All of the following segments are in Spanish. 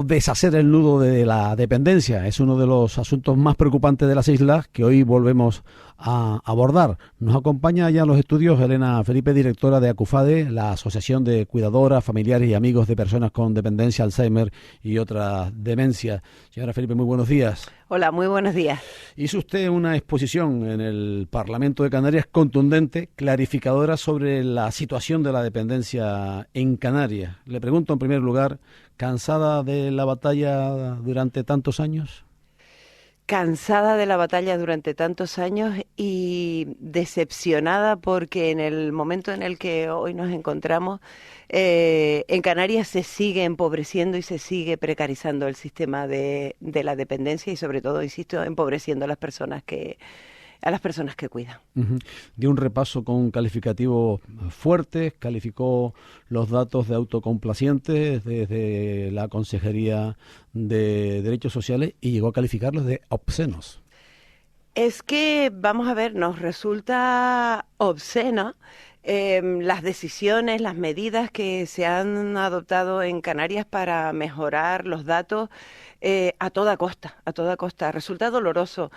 Deshacer el nudo de la dependencia es uno de los asuntos más preocupantes de las islas que hoy volvemos a abordar. Nos acompaña ya en los estudios Elena Felipe, directora de ACUFADE, la Asociación de Cuidadoras, Familiares y Amigos de Personas con Dependencia, Alzheimer y otras demencias. Señora Felipe, muy buenos días. Hola, muy buenos días. Hizo usted una exposición en el Parlamento de Canarias contundente, clarificadora sobre la situación de la dependencia en Canarias. Le pregunto en primer lugar, ¿cansada de la batalla durante tantos años? Cansada de la batalla durante tantos años y decepcionada porque en el momento en el que hoy nos encontramos, en Canarias se sigue empobreciendo y se sigue precarizando el sistema de la dependencia y sobre todo, insisto, empobreciendo a las personas que cuidan. Dio un repaso con calificativos fuertes, calificó los datos de autocomplacientes desde la Consejería de Derechos Sociales y llegó a calificarlos de obscenos. Es que, vamos a ver, nos resulta obsceno las decisiones, las medidas que se han adoptado en Canarias para mejorar los datos a toda costa, a toda costa. Resulta doloroso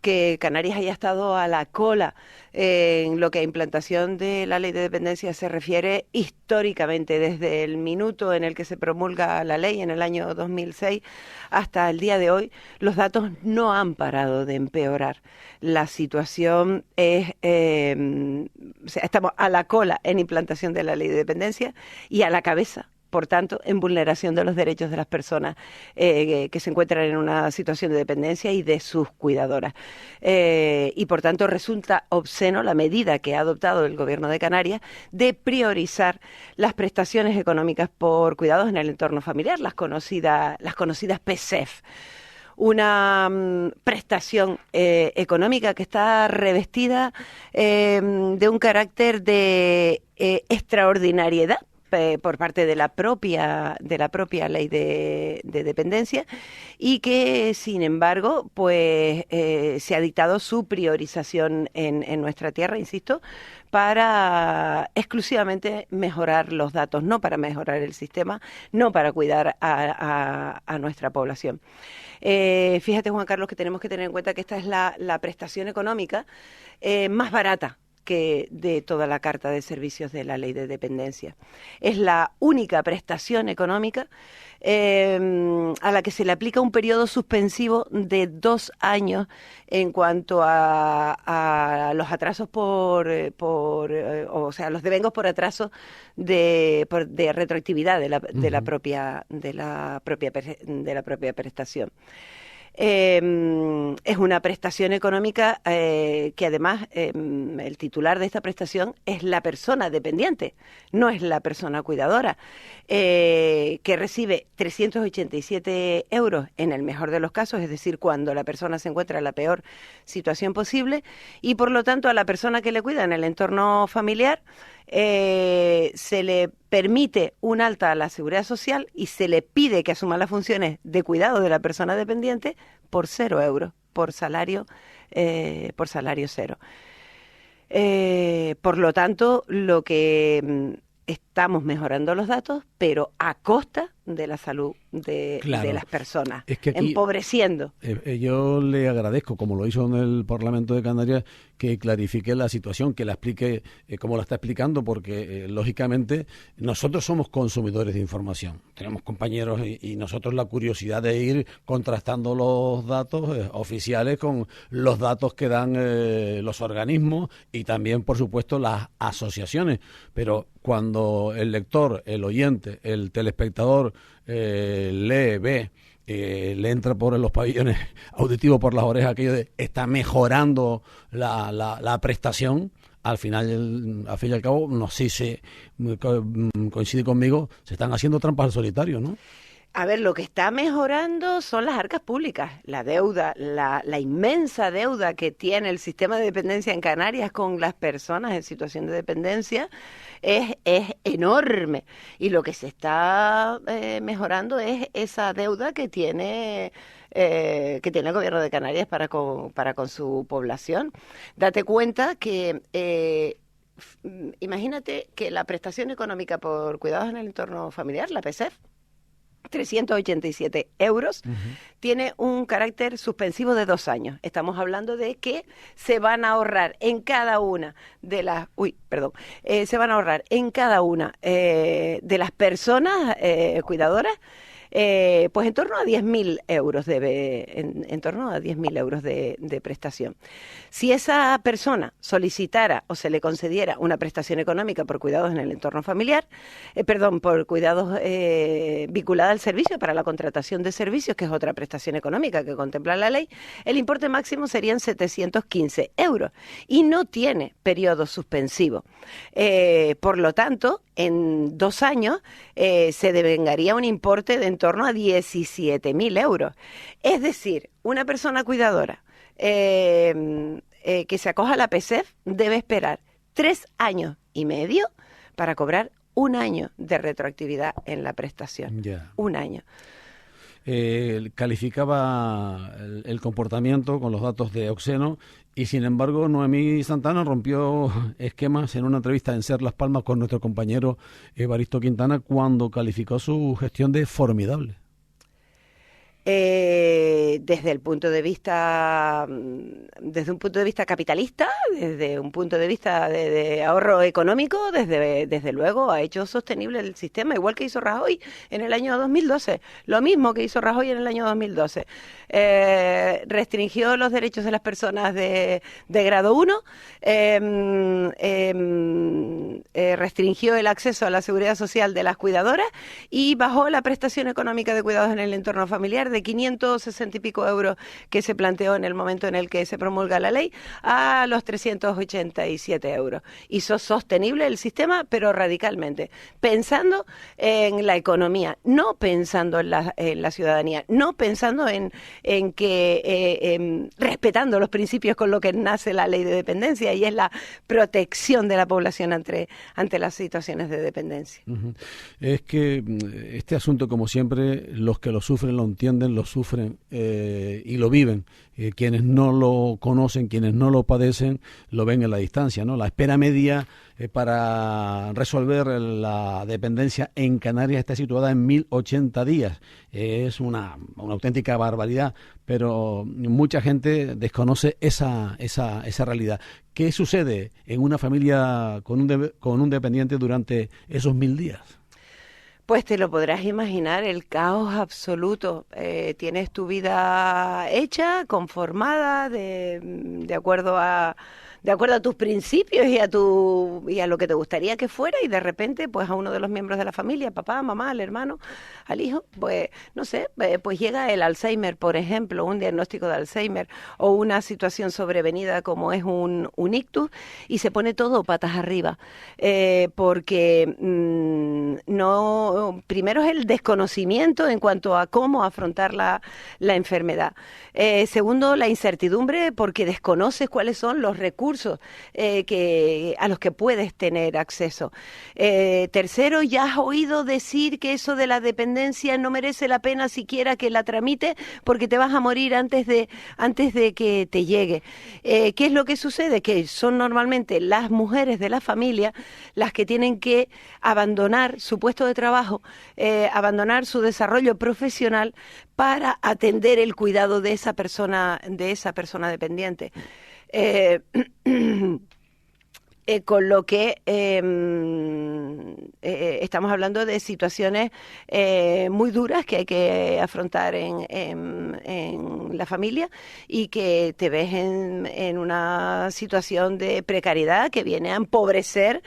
que Canarias haya estado a la cola en lo que a implantación de la ley de dependencia se refiere históricamente, desde el minuto en el que se promulga la ley en el año 2006 hasta el día de hoy. Los datos no han parado de empeorar. La situación es, o sea, estamos a la cola en implantación de la ley de dependencia y a la cabeza, por tanto, en vulneración de los derechos de las personas que se encuentran en una situación de dependencia y de sus cuidadoras. Y por tanto resulta obsceno la medida que ha adoptado el Gobierno de Canarias de priorizar las prestaciones económicas por cuidados en el entorno familiar, las conocidas PSEF. Una prestación económica que está revestida de un carácter de extraordinariedad por parte de la propia ley de dependencia y que sin embargo pues se ha dictado su priorización en nuestra tierra, insisto, para exclusivamente mejorar los datos, no para mejorar el sistema, no para cuidar a nuestra población. Fíjate, Juan Carlos, que tenemos que tener en cuenta que esta es la prestación económica más barata que de toda la carta de servicios de la ley de dependencia. Es la única prestación económica a la que se le aplica un periodo suspensivo de 2 años en cuanto a los atrasos o sea, los devengos por atraso de retroactividad de la propia prestación. Es una prestación económica que además el titular de esta prestación es la persona dependiente, no es la persona cuidadora, que recibe 387 euros en el mejor de los casos, es decir, cuando la persona se encuentra en la peor situación posible, y por lo tanto a la persona que le cuida en el entorno familiar se le permite un alta a la seguridad social y se le pide que asuma las funciones de cuidado de la persona dependiente por 0 euros, por salario cero. Por lo tanto, lo que estamos mejorando los datos, pero a costa de la salud de Claro, las personas, es que aquí empobreciendo. yo le agradezco, como lo hizo en el Parlamento de Canarias, que clarifique la situación, que la explique como la está explicando, porque lógicamente nosotros somos consumidores de información. Tenemos compañeros y nosotros la curiosidad de ir contrastando los datos oficiales con los datos que dan los organismos y también, por supuesto, las asociaciones. Pero cuando el lector, el oyente, el telespectador lee, ve, le entra por los pabellones auditivos por las orejas aquello de está mejorando la prestación, al final, al fin y al cabo, no sé si coincide conmigo, se están haciendo trampas al solitario, ¿no? A ver, lo que está mejorando son las arcas públicas, la deuda, la inmensa deuda que tiene el sistema de dependencia en Canarias con las personas en situación de dependencia es enorme. Y lo que se está mejorando es esa deuda que tiene el gobierno de Canarias para con su población. Date cuenta que imagínate que la prestación económica por cuidados en el entorno familiar, la PSEF, 387 euros, tiene un carácter suspensivo de 2 años. Estamos hablando de que se van a ahorrar en cada una de las, se van a ahorrar en cada una de las personas cuidadoras, pues en torno a 10.000 euros en torno a 10.000 euros de prestación. Si esa persona solicitara o se le concediera una prestación económica por cuidados en el entorno familiar, por cuidados vinculada al servicio para la contratación de servicios, que es otra prestación económica que contempla la ley, el importe máximo serían 715 euros y no tiene periodo suspensivo. Por lo tanto, en 2 años se devengaría un importe de en torno a 17.000 euros. Es decir, una persona cuidadora que se acoja a la PSEF debe esperar 3 años y medio para cobrar 1 año de retroactividad en la prestación. Yeah. 1 año. Calificaba el comportamiento con los datos de Oxeno y, sin embargo, Noemí Santana rompió esquemas en una entrevista en Ser Las Palmas con nuestro compañero Evaristo Quintana cuando calificó su gestión de formidable. Desde un punto de vista capitalista, desde un punto de vista de ahorro económico, desde luego ha hecho sostenible el sistema, igual que hizo Rajoy en el año 2012, lo mismo que hizo Rajoy en el año 2012. Restringió los derechos de las personas de grado 1, restringió el acceso a la seguridad social de las cuidadoras y bajó la prestación económica de cuidados en el entorno familiar de 560 y pico euros que se planteó en el momento en el que se promulga la ley a los 387 euros. Hizo sostenible el sistema, pero radicalmente, pensando en la economía, no pensando en la ciudadanía, no pensando en que respetando los principios con los que nace la ley de dependencia, y es la protección de la población ante las situaciones de dependencia. Es que este asunto, como siempre, los que lo sufren lo entienden, lo sufren y lo viven. Quienes no lo conocen, quienes no lo padecen, lo ven en la distancia, ¿no? La espera media para resolver la dependencia en Canarias está situada en 1.080 días. Es una auténtica barbaridad, pero mucha gente desconoce esa realidad. ¿Qué sucede en una familia con un dependiente durante esos 1.000 días? Pues te lo podrás imaginar, el caos absoluto. Tienes tu vida hecha, conformada, de acuerdo a tus principios y a lo que te gustaría que fuera, y de repente pues a uno de los miembros de la familia, papá, mamá, al hermano, al hijo, pues no sé, pues llega el Alzheimer, por ejemplo, un diagnóstico de Alzheimer o una situación sobrevenida como es un ictus, y se pone todo patas arriba, porque primero es el desconocimiento en cuanto a cómo afrontar la enfermedad. Segundo, la incertidumbre, porque desconoces cuáles son los recursos a los que puedes tener acceso. Tercero, ya has oído decir que eso de la dependencia no merece la pena siquiera que la tramite porque te vas a morir antes de que te llegue. ¿Qué es lo que sucede? Que son normalmente las mujeres de la familia las que tienen que abandonar su puesto de trabajo, abandonar su desarrollo profesional para atender el cuidado de esa persona dependiente. Con lo que estamos hablando de situaciones muy duras que hay que afrontar en la familia, y que te ves en una situación de precariedad que viene a empobrecer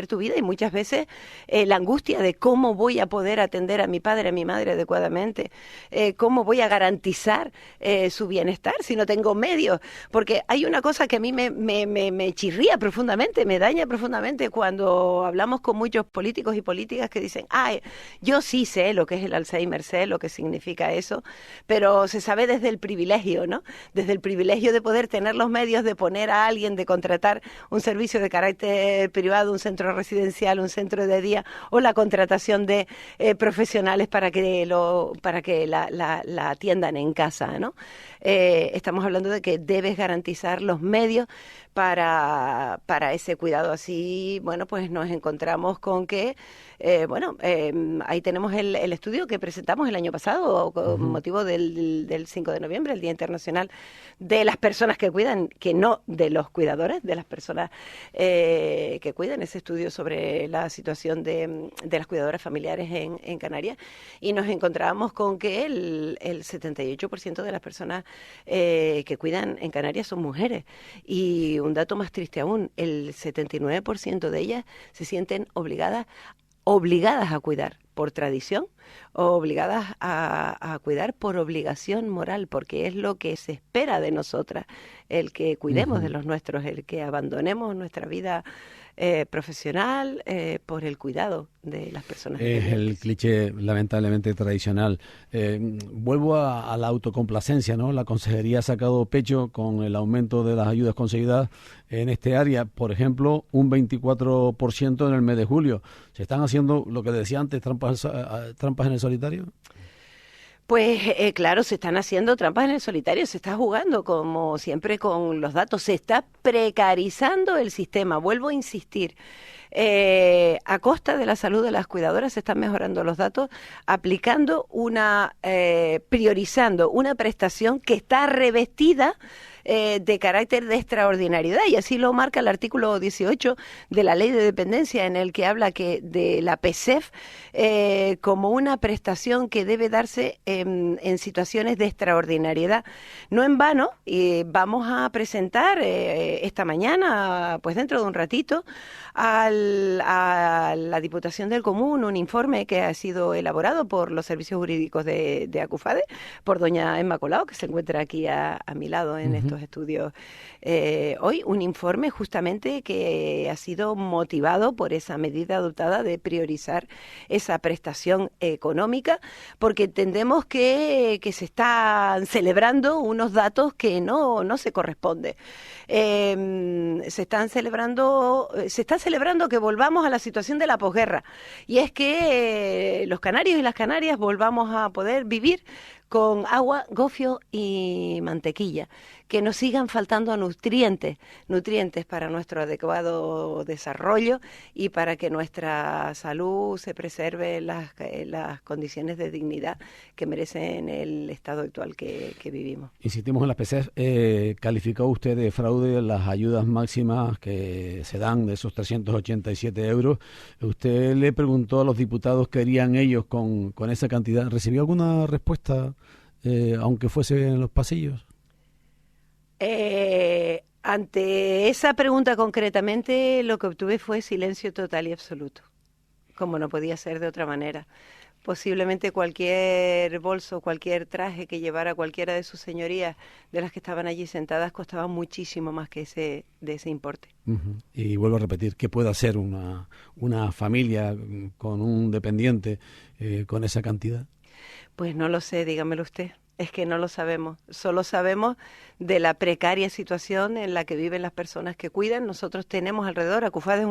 tu vida, y muchas veces la angustia de cómo voy a poder atender a mi padre, a mi madre adecuadamente, cómo voy a garantizar su bienestar si no tengo medios, porque hay una cosa que a mí me chirría profundamente, me daña profundamente cuando hablamos con muchos políticos y políticas que dicen, yo sí sé lo que es el Alzheimer, sé lo que significa eso, pero se sabe desde el privilegio, ¿no? Desde el privilegio de poder tener los medios de poner a alguien, de contratar un servicio de carácter privado, un centro residencial, un centro de día, o la contratación de profesionales para que la atiendan en casa, ¿no? Estamos hablando de que debes garantizar los medios para para ese cuidado. Así, bueno, pues nos encontramos con que, ahí tenemos el estudio que presentamos el año pasado con motivo del 5 de noviembre, el Día Internacional de las Personas que Cuidan, que no de los cuidadores, de las personas que cuidan, ese estudio sobre la situación de las cuidadoras familiares en Canarias, y nos encontrábamos con que el 78% de las personas que cuidan en Canarias son mujeres, y un dato más triste aún, el 79% de ellas se sienten obligadas a cuidar por tradición, o obligadas a cuidar por obligación moral, porque es lo que se espera de nosotras, el que cuidemos de los nuestros, el que abandonemos nuestra vida profesional por el cuidado de las personas. Es el cliché lamentablemente tradicional. Vuelvo a la autocomplacencia, ¿no? La Consejería ha sacado pecho con el aumento de las ayudas conseguidas en este área. Por ejemplo, un 24% en el mes de julio. ¿Se están haciendo, lo que decía antes, trampas en el solitario? Pues claro, se están haciendo trampas en el solitario, se está jugando como siempre con los datos, se está precarizando el sistema, vuelvo a insistir. A costa de la salud de las cuidadoras se están mejorando los datos, aplicando priorizando una prestación que está revestida de carácter de extraordinariedad, y así lo marca el artículo 18 de la Ley de Dependencia, en el que habla que de la PSEF como una prestación que debe darse en situaciones de extraordinariedad. No en vano, vamos a presentar esta mañana, pues dentro de un ratito, a la Diputación del Común un informe que ha sido elaborado por los servicios jurídicos de Acufade, por doña Emma Colau, que se encuentra aquí a mi lado en estos estudios hoy, un informe justamente que ha sido motivado por esa medida adoptada de priorizar esa prestación económica, porque entendemos que se están celebrando unos datos que no se corresponden. Se está celebrando que volvamos a la situación de la posguerra, y es que los canarios y las canarias volvamos a poder vivir con agua, gofio y mantequilla, que nos sigan faltando nutrientes para nuestro adecuado desarrollo y para que nuestra salud se preserve las condiciones de dignidad que merecen el estado actual que vivimos. Insistimos en las PSEF. ¿Calificó usted de fraude las ayudas máximas que se dan de esos 387 euros? Usted le preguntó a los diputados qué harían ellos con esa cantidad. ¿Recibió alguna respuesta, aunque fuese en los pasillos? Ante esa pregunta concretamente, lo que obtuve fue silencio total y absoluto, como no podía ser de otra manera. Posiblemente cualquier bolso, cualquier traje que llevara cualquiera de sus señorías, de las que estaban allí sentadas, costaba muchísimo más que de ese importe. Y vuelvo a repetir, ¿qué puede hacer una familia con un dependiente con esa cantidad? Pues no lo sé, dígamelo usted. Es que no lo sabemos. Solo sabemos de la precaria situación en la que viven las personas que cuidan. Nosotros tenemos alrededor, Acufade es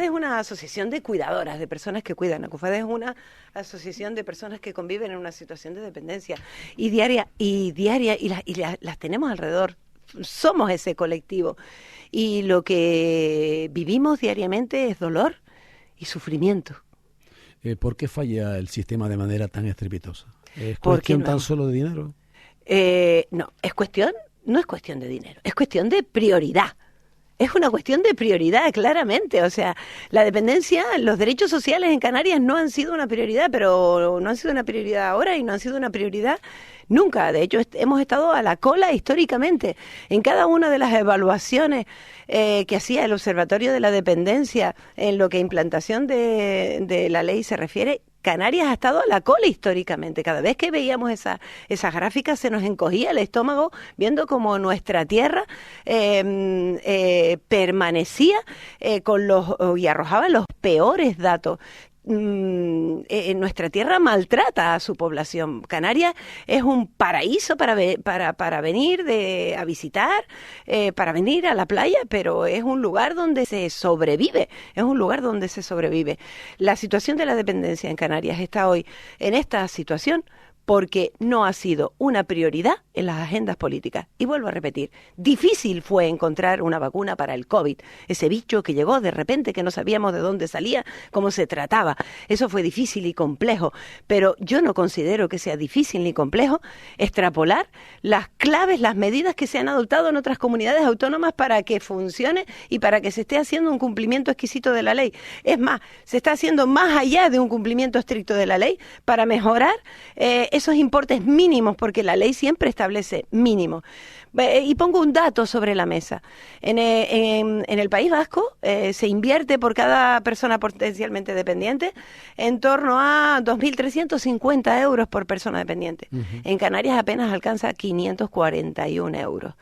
una asociación de cuidadoras, de personas que cuidan. Acufade es una asociación de personas que conviven en una situación de dependencia y las tenemos alrededor. Somos ese colectivo. Y lo que vivimos diariamente es dolor y sufrimiento. ¿Por qué falla el sistema de manera tan estrepitosa? ¿Es cuestión tan solo de dinero? No es cuestión de dinero, es cuestión de prioridad. Es una cuestión de prioridad, claramente. O sea, la dependencia, los derechos sociales en Canarias no han sido una prioridad, pero no han sido una prioridad ahora y no han sido una prioridad nunca. De hecho, hemos estado a la cola históricamente. En cada una de las evaluaciones que hacía el Observatorio de la Dependencia en lo que a implantación de la ley se refiere, Canarias ha estado a la cola históricamente. Cada vez que veíamos esas gráficas se nos encogía el estómago viendo como nuestra tierra permanecía y arrojaba los peores datos. Nuestra tierra maltrata a su población. Canarias es un paraíso para venir a visitar, para venir a la playa, pero es un lugar donde se sobrevive, La situación de la dependencia en Canarias está hoy en esta situación porque no ha sido una prioridad en las agendas políticas. Y vuelvo a repetir, difícil fue encontrar una vacuna para el COVID, ese bicho que llegó de repente, que no sabíamos de dónde salía, cómo se trataba. Eso fue difícil y complejo, pero yo no considero que sea difícil ni complejo extrapolar las claves, las medidas que se han adoptado en otras comunidades autónomas para que funcione y para que se esté haciendo un cumplimiento exquisito de la ley. Es más, se está haciendo más allá de un cumplimiento estricto de la ley para mejorar esos importes mínimos, porque la ley siempre establece mínimos. Y pongo un dato sobre la mesa. En el País Vasco se invierte por cada persona potencialmente dependiente en torno a 2.350 euros por persona dependiente. En Canarias apenas alcanza 541 euros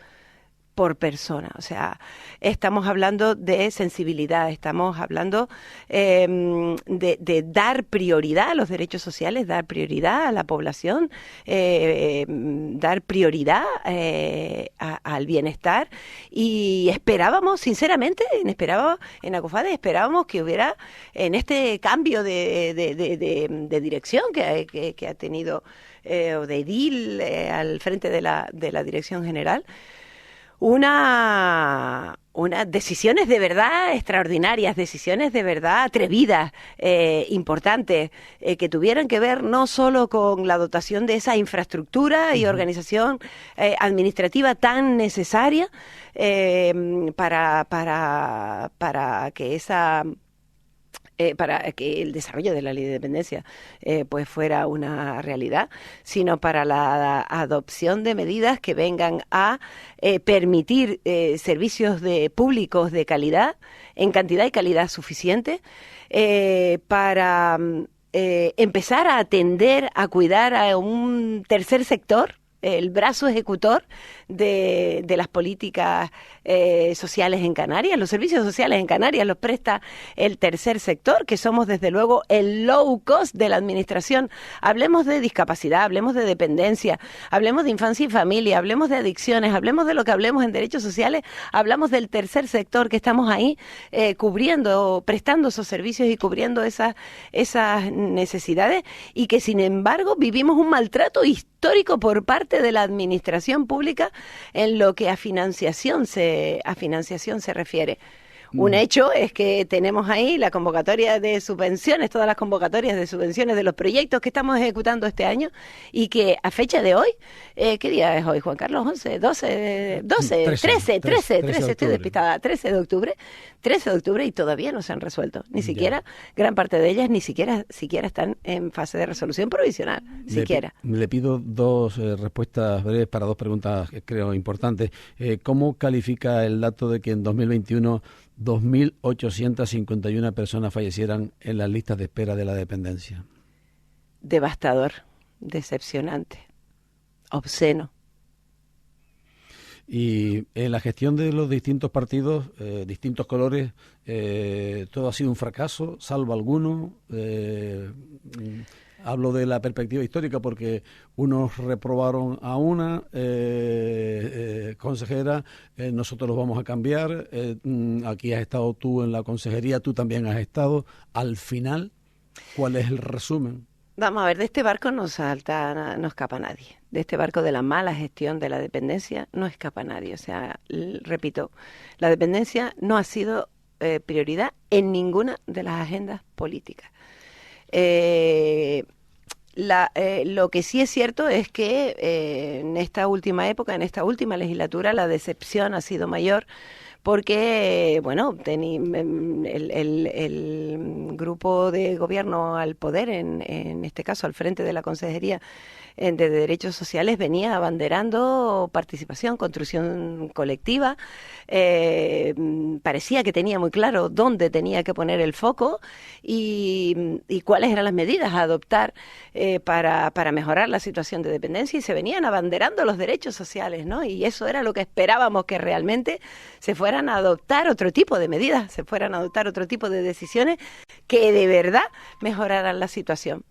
por persona. O sea, estamos hablando de sensibilidad, estamos hablando de dar prioridad a los derechos sociales, dar prioridad a la población, dar prioridad al bienestar, y esperábamos, sinceramente, en ACOFADE esperábamos que hubiera, en este cambio de dirección que ha tenido, o de edil al frente de la Dirección General, unas decisiones de verdad extraordinarias, decisiones de verdad atrevidas, importantes, que tuvieran que ver no solo con la dotación de esa infraestructura y organización administrativa tan necesaria para que para que el desarrollo de la ley de dependencia pues fuera una realidad, sino para la adopción de medidas que vengan a permitir servicios públicos de calidad, en cantidad y calidad suficiente, para empezar a atender, a cuidar a un tercer sector, el brazo ejecutor de las políticas sociales en Canarias. Los servicios sociales en Canarias los presta el tercer sector, que somos desde luego el low cost de la administración. Hablemos de discapacidad, hablemos de dependencia, hablemos de infancia y familia, hablemos de adicciones, hablemos de lo que hablemos en derechos sociales, hablamos del tercer sector, que estamos ahí cubriendo, prestando esos servicios y cubriendo esas necesidades, y que sin embargo vivimos un maltrato histórico por parte de la administración pública en lo que a financiación se refiere. Un hecho es que tenemos ahí la convocatoria de subvenciones, todas las convocatorias de subvenciones de los proyectos que estamos ejecutando este año, y que a fecha de hoy, ¿qué día es hoy, Juan Carlos? 11, 12, 13, estoy despistada, 13 de octubre y todavía no se han resuelto, ni siquiera, gran parte de ellas ni siquiera están en fase de resolución provisional, siquiera. Le pido dos respuestas breves para dos preguntas que creo importantes. ¿Cómo califica el dato de que en 2021 2.851 personas fallecieran en las listas de espera de la dependencia? Devastador, decepcionante, obsceno. Y en la gestión de los distintos partidos, distintos colores, todo ha sido un fracaso, salvo alguno. Hablo de la perspectiva histórica porque unos reprobaron a una consejera, nosotros los vamos a cambiar, aquí has estado tú en la consejería, tú también has estado. Al final, ¿cuál es el resumen? Vamos a ver, de este barco no escapa nadie. De este barco de la mala gestión de la dependencia no escapa nadie. O sea, repito, la dependencia no ha sido prioridad en ninguna de las agendas políticas. Lo que sí es cierto es que en esta última época, en esta última legislatura, la decepción ha sido mayor, porque, bueno, el grupo de gobierno al poder, en este caso al frente de la Consejería de Derechos Sociales, venía abanderando participación, construcción colectiva. Parecía que tenía muy claro dónde tenía que poner el foco y cuáles eran las medidas a adoptar para mejorar la situación de dependencia, y se venían abanderando los derechos sociales, ¿no? Y eso era lo que esperábamos, que realmente se fueran a adoptar otro tipo de medidas, se fueran a adoptar otro tipo de decisiones que de verdad mejoraran la situación.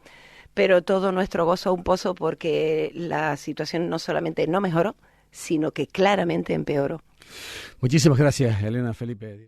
Pero todo nuestro gozo un pozo, porque la situación no solamente no mejoró, sino que claramente empeoró. Muchísimas gracias, Elena Felipe.